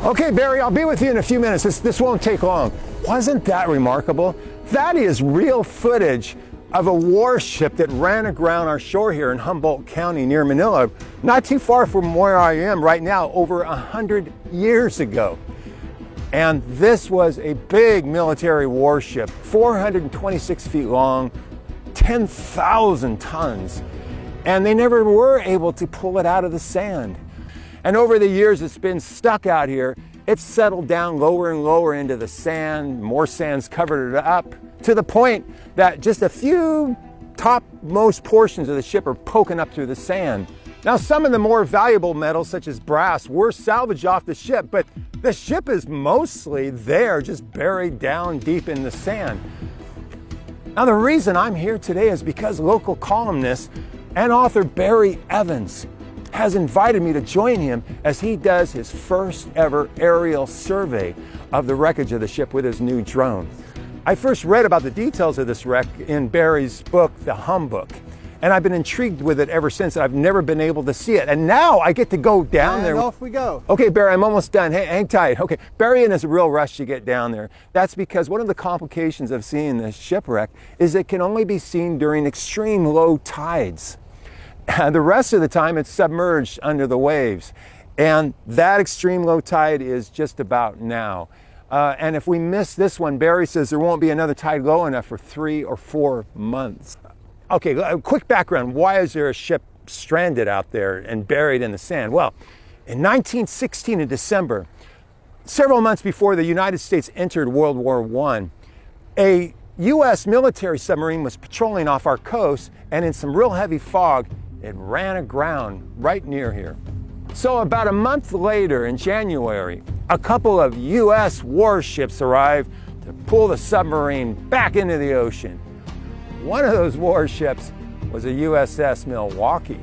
Okay, Barry, I'll be with you in a few minutes. This won't take long. Wasn't that remarkable? That is real footage of a warship that ran aground our shore here in Humboldt County near Manila, not too far from where I am right now, over 100 years ago. And this was a big military warship, 426 feet long, 10,000 tons. And they never were able to pull it out of the sand. And over the years, it's been stuck out here. It's settled down lower and lower into the sand. More sand's covered it up to the point that just a few topmost portions of the ship are poking up through the sand. Now, some of the more valuable metals, such as brass, were salvaged off the ship, but the ship is mostly there, just buried down deep in the sand. Now, the reason I'm here today is because local columnist and author Barry Evans has invited me to join him as he does his first ever aerial survey of the wreckage of the ship with his new drone. I first read about the details of this wreck in Barry's book, The Humboldt, and I've been intrigued with it ever since. I've never been able to see it, and now I get to go down there. And off we go. Okay, Barry, I'm almost done. Hey, hang tight. Okay, Barry is in a real rush to get down there. That's because one of the complications of seeing the shipwreck is it can only be seen during extreme low tides. The rest of the time, it's submerged under the waves. And that extreme low tide is just about now. And if we miss this one, Barry says there won't be another tide low enough for 3 or 4 months. Okay, a quick background. Why is there a ship stranded out there and buried in the sand? Well, in 1916 in December, several months before the United States entered World War I, a U.S. military submarine was patrolling off our coast, and in some real heavy fog, it ran aground right near here. So about a month later, in January, a couple of U.S. warships arrived to pull the submarine back into the ocean. One of those warships was a USS Milwaukee.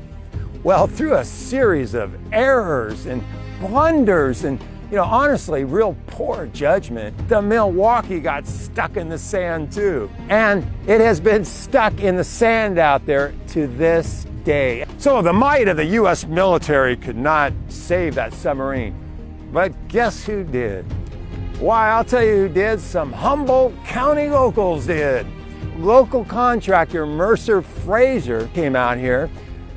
Well, through a series of errors and blunders and, honestly, real poor judgment, the Milwaukee got stuck in the sand too. And it has been stuck in the sand out there to this day. So the might of the U.S. military could not save that submarine. But guess who did? Why, I'll tell you who did. Some Humboldt County locals did. Local contractor Mercer Fraser came out here,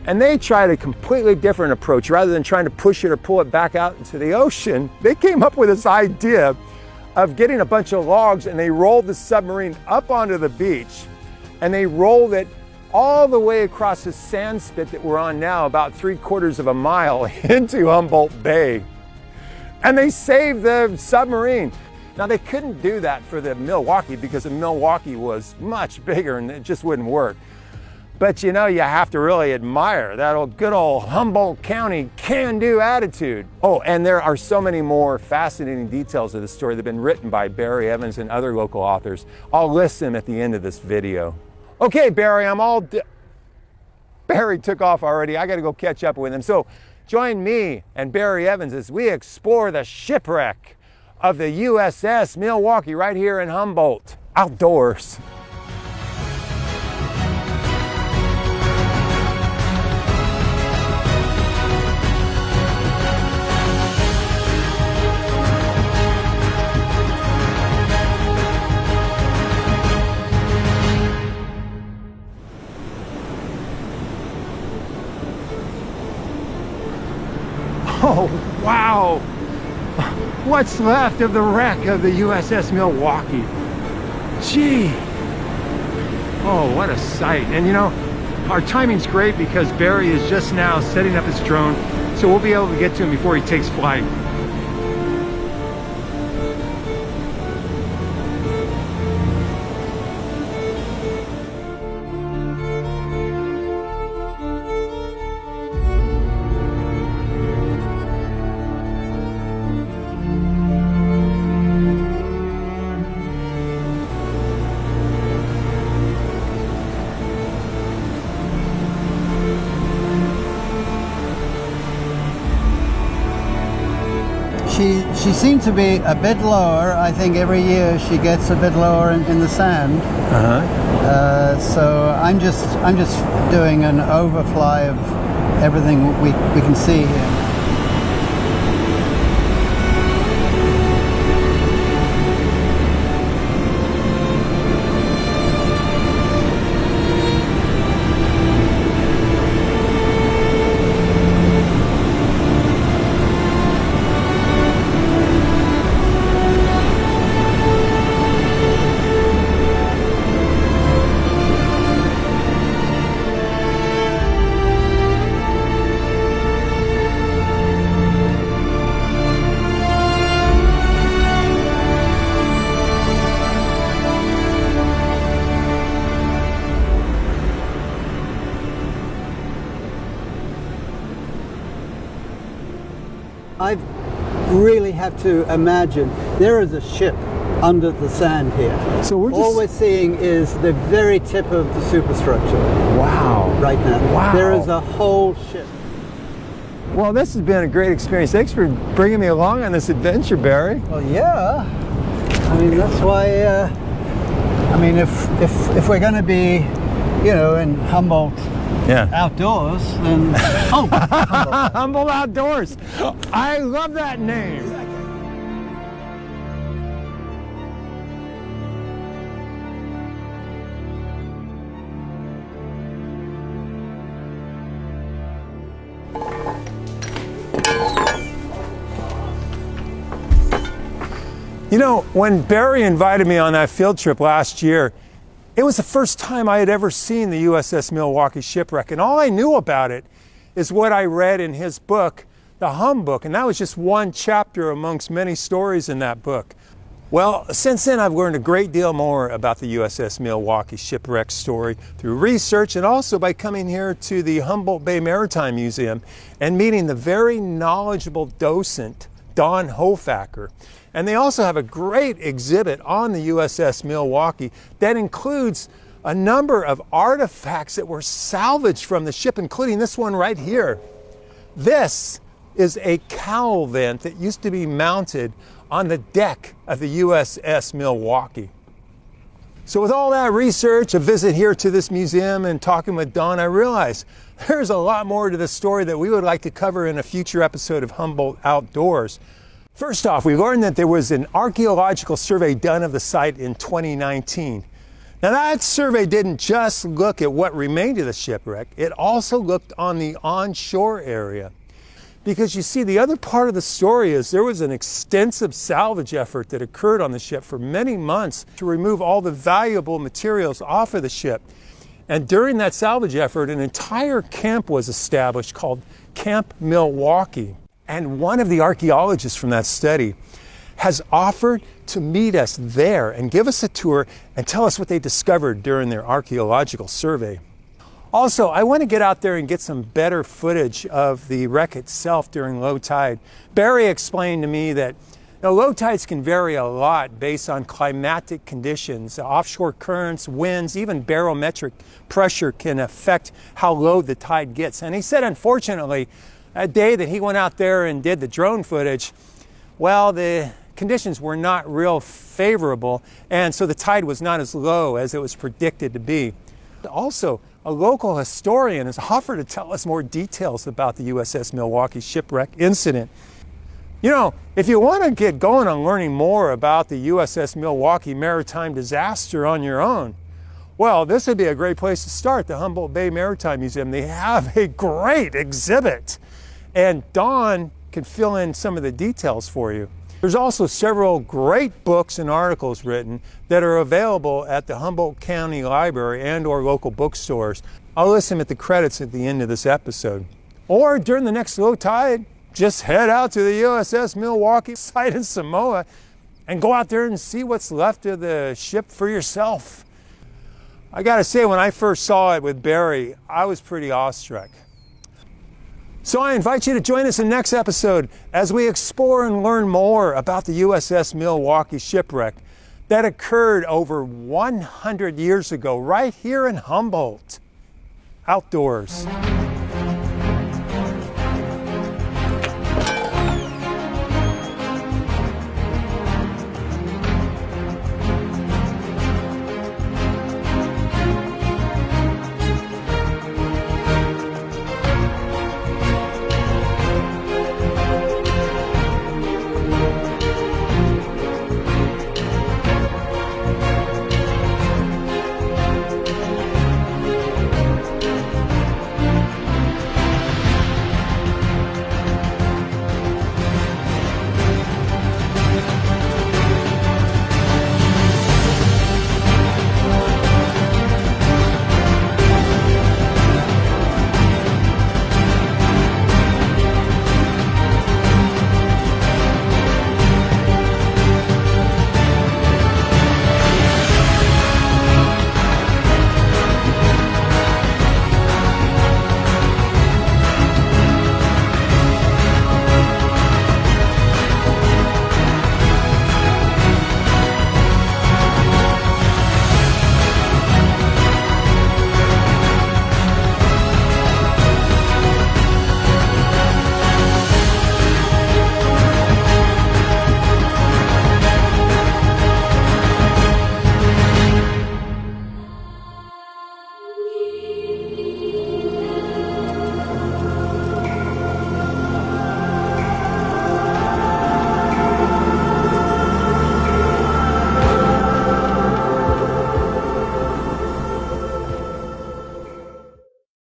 and they tried a completely different approach. Rather than trying to push it or pull it back out into the ocean, they came up with this idea of getting a bunch of logs, and they rolled the submarine up onto the beach, and they rolled it all the way across the sand spit that we're on now, about 3/4 of a mile into Humboldt Bay. And they saved the submarine. Now, they couldn't do that for the Milwaukee because the Milwaukee was much bigger and it just wouldn't work. But you have to really admire that good old Humboldt County can-do attitude. Oh, and there are so many more fascinating details of the story that have been written by Barry Evans and other local authors. I'll list them at the end of this video. Okay, Barry, Barry took off already. I got to go catch up with him. So join me and Barry Evans as we explore the shipwreck of the USS Milwaukee right here in Humboldt, outdoors. Oh, wow! What's left of the wreck of the USS Milwaukee? Gee! Oh, what a sight. And our timing's great because Barry is just now setting up his drone, so we'll be able to get to him before he takes flight. She seemed to be a bit lower. I think every year she gets a bit lower in the sand. So I'm just doing an overfly of everything we can see here. I really have to imagine there is a ship under the sand here. So all we're seeing is the very tip of the superstructure. Wow. Right now. Wow. There is a whole ship. Well, this has been a great experience. Thanks for bringing me along on this adventure, Barry. Well, yeah. I mean, that's why, I mean, if we're going to be, you know, in Humboldt outdoors, then Humboldt. Humboldt Outdoors. I love that name. You know, when Barry invited me on that field trip last year, it was the first time I had ever seen the USS Milwaukee Shipwreck, and all I knew about it is what I read in his book, the Humboldt, and that was just one chapter amongst many stories in that book. Well, since then I've learned a great deal more about the USS Milwaukee Shipwreck story through research and also by coming here to the Humboldt Bay Maritime Museum and meeting the very knowledgeable docent, Don Hofacker. And they also have a great exhibit on the USS Milwaukee that includes a number of artifacts that were salvaged from the ship, including this one right here. This is a cowl vent that used to be mounted on the deck of the USS Milwaukee. So with all that research, a visit here to this museum and talking with Don, I realized there's a lot more to the story that we would like to cover in a future episode of Humboldt Outdoors. First off, we learned that there was an archaeological survey done of the site in 2019. Now that survey didn't just look at what remained of the shipwreck, it also looked on the onshore area. Because you see, the other part of the story is there was an extensive salvage effort that occurred on the ship for many months to remove all the valuable materials off of the ship. And during that salvage effort, an entire camp was established called Camp Milwaukee. And one of the archaeologists from that study has offered to meet us there and give us a tour and tell us what they discovered during their archaeological survey. Also, I want to get out there and get some better footage of the wreck itself during low tide. Barry explained to me that low tides can vary a lot based on climatic conditions. Offshore currents, winds, even barometric pressure can affect how low the tide gets. And he said, unfortunately, that day that he went out there and did the drone footage, well, the conditions were not real favorable, and so the tide was not as low as it was predicted to be. Also, a local historian has offered to tell us more details about the USS Milwaukee shipwreck incident. You know, if you want to get going on learning more about the USS Milwaukee maritime disaster on your own, well, this would be a great place to start, the Humboldt Bay Maritime Museum. They have a great exhibit, and Don can fill in some of the details for you. There's also several great books and articles written that are available at the Humboldt County Library and or local bookstores. I'll list them at the credits at the end of this episode. Or during the next low tide, just head out to the USS Milwaukee site in Samoa and go out there and see what's left of the ship for yourself. I gotta say, when I first saw it with Barry, I was pretty awestruck. So I invite you to join us in the next episode as we explore and learn more about the USS Milwaukee shipwreck that occurred over 100 years ago right here in Humboldt. Outdoors.